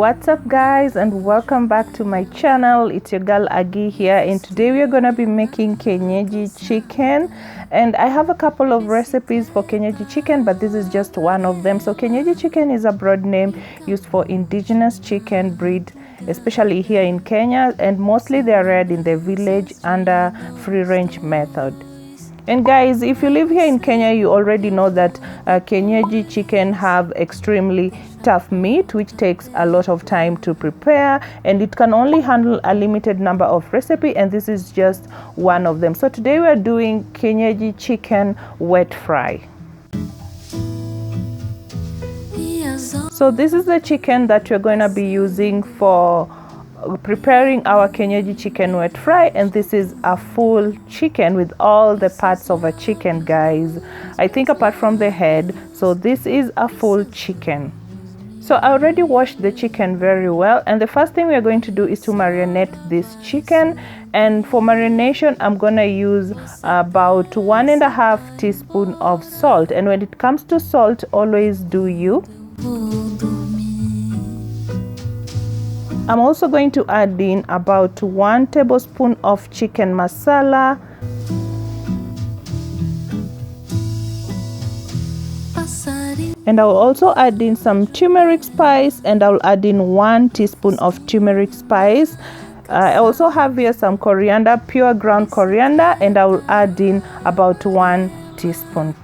What's up guys, and welcome back to my channel. It's your girl Agi here, and today we are gonna be making Kienyeji chicken. And I have a couple of recipes for Kienyeji chicken, but this is just one of them. So Kienyeji chicken is a broad name used for indigenous chicken breed, especially here in Kenya, and mostly they are reared in the village under free range method. And guys, if you live here in Kenya, you already know that Kienyeji chicken have extremely tough meat, which takes a lot of time to prepare, and it can only handle a limited number of recipes, and this is just one of them. So today we are doing Kienyeji chicken wet fry. So this is the chicken that we're going to be using for preparing our Kienyeji chicken wet fry, and this is a full chicken with all the parts of a chicken, guys. I think apart from the head. So this is a full chicken. So I already washed the chicken very well, and the first thing we are going to do is to marinate this chicken. And for marination, I'm gonna use about 1.5 teaspoons of salt. And when it comes to salt, always do you. I'm also going to add in about 1 tablespoon of chicken masala, and I'll also add in some turmeric spice, and I'll add in 1 teaspoon of turmeric spice. I also have here some coriander, pure ground coriander, and I will add in about 1 teaspoon.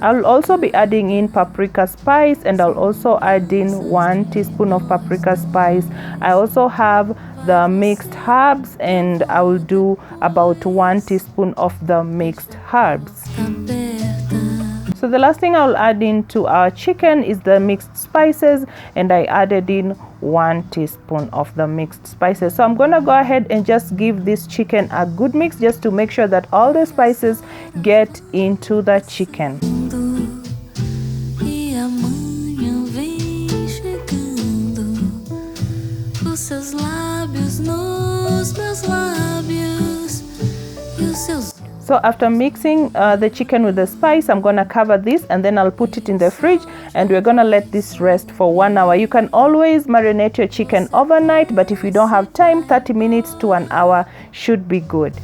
I'll also be adding in paprika spice, and I'll also add in 1 teaspoon of paprika spice. I also have the mixed herbs, and I will do about 1 teaspoon of the mixed herbs. So the last thing I'll add into our chicken is the mixed spices, and I added in 1 teaspoon of the mixed spices. So I'm gonna go ahead and just give this chicken a good mix, just to make sure that all the spices get into the chicken. So after mixing the chicken with the spice, I'm gonna cover this, and then I'll put it in the fridge, and we're gonna let this rest for 1 hour. You can always marinate your chicken overnight, but if you don't have time, 30 minutes to 1 hour should be good.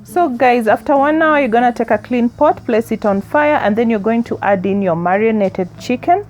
So guys, after 1 hour, you're gonna take a clean pot, place it on fire, and then you're going to add in your marinated chicken.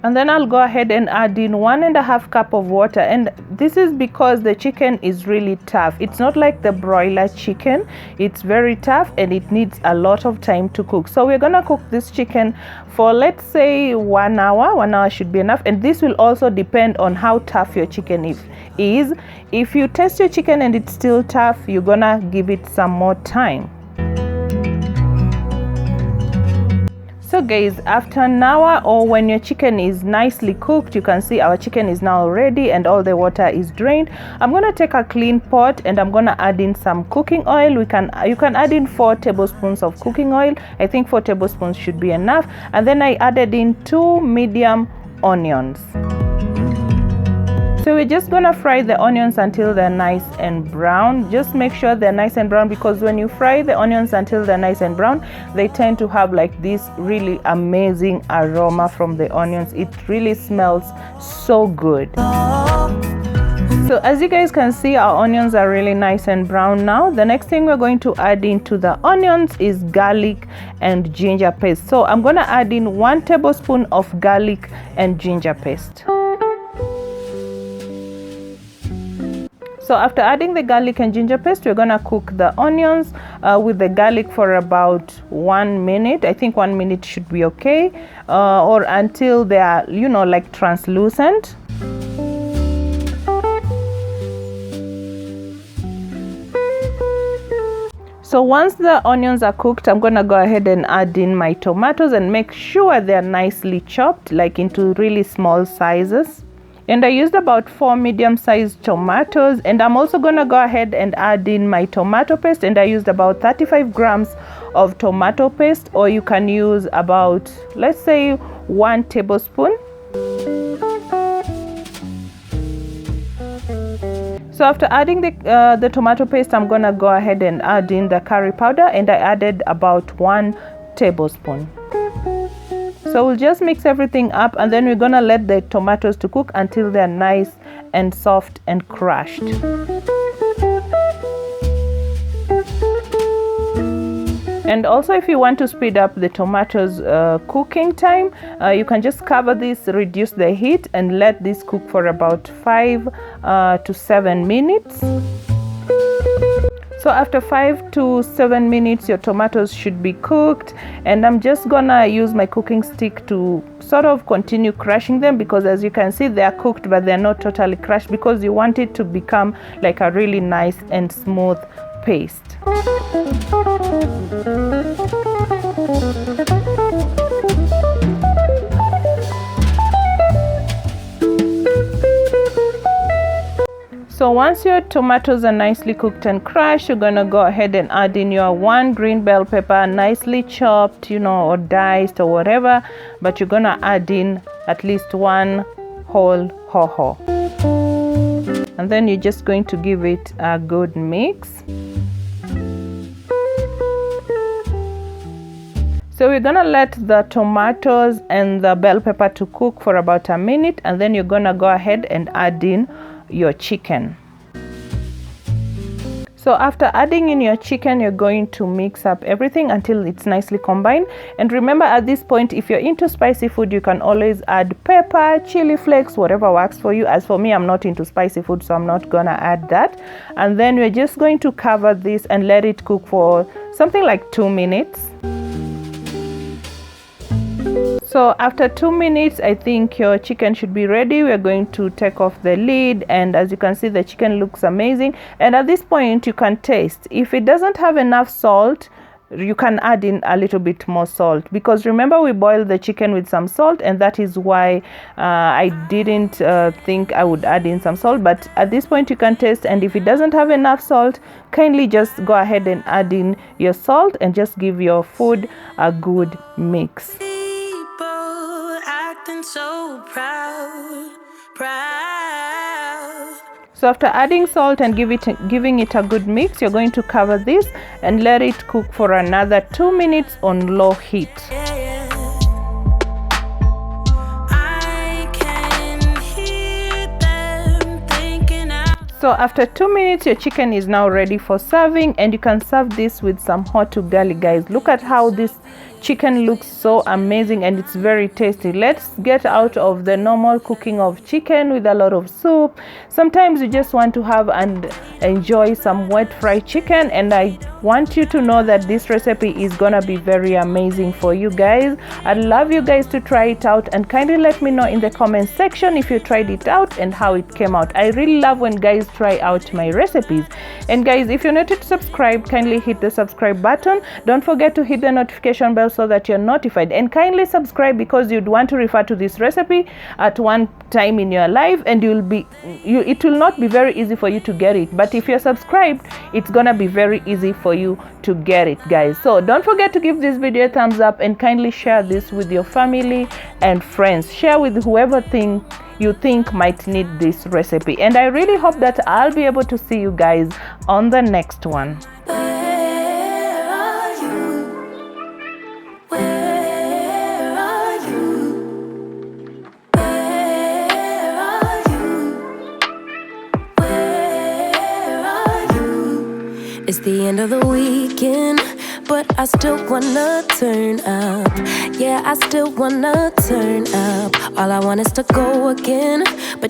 And then I'll go ahead and add in 1.5 cup of water, and this is because the chicken is really tough. It's not like the broiler chicken. It's very tough, and it needs a lot of time to cook. So we're gonna cook this chicken for, let's say, 1 hour. 1 hour should be enough, and this will also depend on how tough your chicken is. If you test your chicken and it's still tough, you're gonna give it some more time. So guys, after an hour, or when your chicken is nicely cooked, you can see our chicken is now ready and all the water is drained. I'm gonna take a clean pot, and I'm gonna add in some cooking oil. You can add in 4 tablespoons of cooking oil. I think 4 tablespoons should be enough. And then I added in 2 medium onions. So we're just gonna fry the onions until they're nice and brown. Just make sure they're nice and brown, because when you fry the onions until they're nice and brown, they tend to have like this really amazing aroma from the onions. It really smells so good. So as you guys can see, our onions are really nice and brown now. The next thing we're going to add into the onions is garlic and ginger paste. So I'm gonna add in 1 tablespoon of garlic and ginger paste. So after adding the garlic and ginger paste, we're gonna cook the onions with the garlic for about 1 minute. I think 1 minute should be okay, or until they are, like translucent. So once the onions are cooked, I'm gonna go ahead and add in my tomatoes, and make sure they're nicely chopped, like into really small sizes. And I used about 4 medium-sized tomatoes, and I'm also gonna go ahead and add in my tomato paste, and I used about 35 grams of tomato paste, or you can use about, let's say, 1 tablespoon. So after adding the tomato paste, I'm gonna go ahead and add in the curry powder, and I added about 1 tablespoon. So we'll just mix everything up, and then we're gonna let the tomatoes to cook until they're nice and soft and crushed. And also, if you want to speed up the tomatoes cooking time, you can just cover this, reduce the heat, and let this cook for about 5 to 7 minutes. So after 5 to 7 minutes, your tomatoes should be cooked, and I'm just gonna use my cooking stick to sort of continue crushing them, because as you can see, they are cooked but they're not totally crushed, because you want it to become like a really nice and smooth paste. So once your tomatoes are nicely cooked and crushed, you're gonna go ahead and add in your 1 green bell pepper, nicely chopped, you know, or diced or whatever, but you're gonna add in at least 1 whole hoho. And then you're just going to give it a good mix. So we're gonna let the tomatoes and the bell pepper to cook for about a minute, and then you're gonna go ahead and add in your chicken. So after adding in your chicken, you're going to mix up everything until it's nicely combined. And remember, at this point, if you're into spicy food, you can always add pepper, chili flakes, whatever works for you. As for me, I'm not into spicy food, so I'm not gonna add that. And then we're just going to cover this and let it cook for something like 2 minutes. So after 2 minutes, I think your chicken should be ready. We're going to take off the lid, and as you can see, the chicken looks amazing. And at this point, you can taste. If it doesn't have enough salt, you can add in a little bit more salt, because remember, we boiled the chicken with some salt, and that is why I didn't think I would add in some salt. But at this point, you can taste, and if it doesn't have enough salt, kindly just go ahead and add in your salt and just give your food a good mix. So proud. So after adding salt and giving it a good mix, you're going to cover this and let it cook for another 2 minutes on low heat. So after 2 minutes, your chicken is now ready for serving, and you can serve this with some hot ugali, guys. Look at how this chicken looks so amazing, and it's very tasty. Let's get out of the normal cooking of chicken with a lot of soup. Sometimes you just want to have and enjoy some wet fried chicken, and I want you to know that this recipe is gonna be very amazing for you guys. I'd love you guys to try it out, and kindly let me know in the comment section if you tried it out and how it came out. I really love when guys try out my recipes. And guys, if you're not yet subscribed, kindly hit the subscribe button. Don't forget to hit the notification bell so that you're notified, and kindly subscribe because you'd want to refer to this recipe at one time in your life, and it will not be very easy for you to get it, but if you're subscribed, it's gonna be very easy for you to get it, guys. So don't forget to give this video a thumbs up, and kindly share this with your family and friends. Share with whoever you think might need this recipe, and I really hope that I'll be able to see you guys on the next one. It's the end of the weekend, but I still wanna turn up. Yeah, I still wanna turn up. All I want is to go again, but